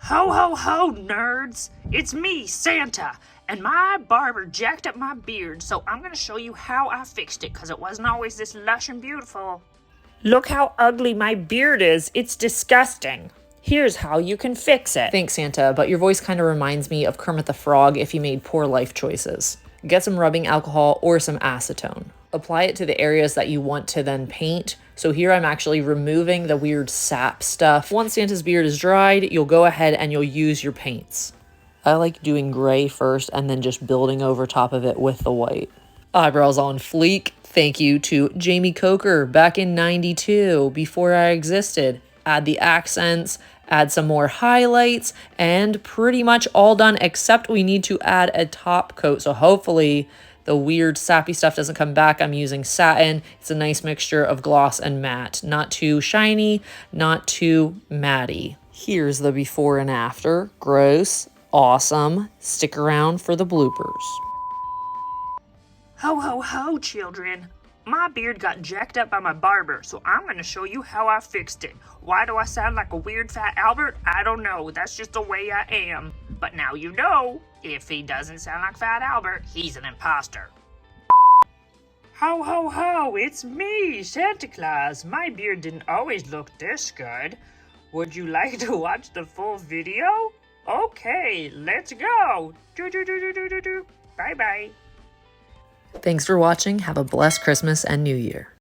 Ho, ho, ho, nerds! It's me, Santa, and my barber jacked up my beard, so I'm gonna show you how I fixed it, because it wasn't always this lush and beautiful. Look how ugly my beard is. It's disgusting. Here's how you can fix it. Thanks, Santa, but your voice kind of reminds me of Kermit the Frog if you made poor life choices. Get some rubbing alcohol or some acetone. Apply it to the areas that you want to then paint. So here I'm actually removing the weird sap stuff. Once Santa's beard is dried, you'll go ahead and you'll use your paints. I like doing gray first and then just building over top of it with the white. Eyebrows on fleek. Thank you to Jamie Coker back in '92, before I existed. Add the accents, add some more highlights, and pretty much all done, except we need to add a top coat. So hopefully the weird sappy stuff doesn't come back. I'm using satin. It's a nice mixture of gloss and matte. Not too shiny, not too matty. Here's the before and after. Gross, awesome. Stick around for the bloopers. Ho, ho, ho, children. My beard got jacked up by my barber, so I'm going to show you how I fixed it. Why do I sound like a weird fat Albert? I don't know. That's just the way I am. But now you know. If he doesn't sound like Fat Albert, he's an imposter. Ho, ho, ho, it's me, Santa Claus. My beard didn't always look this good. Would you like to watch the full video? Okay, let's go. Bye-bye. Thanks for watching. Have a blessed Christmas and New Year.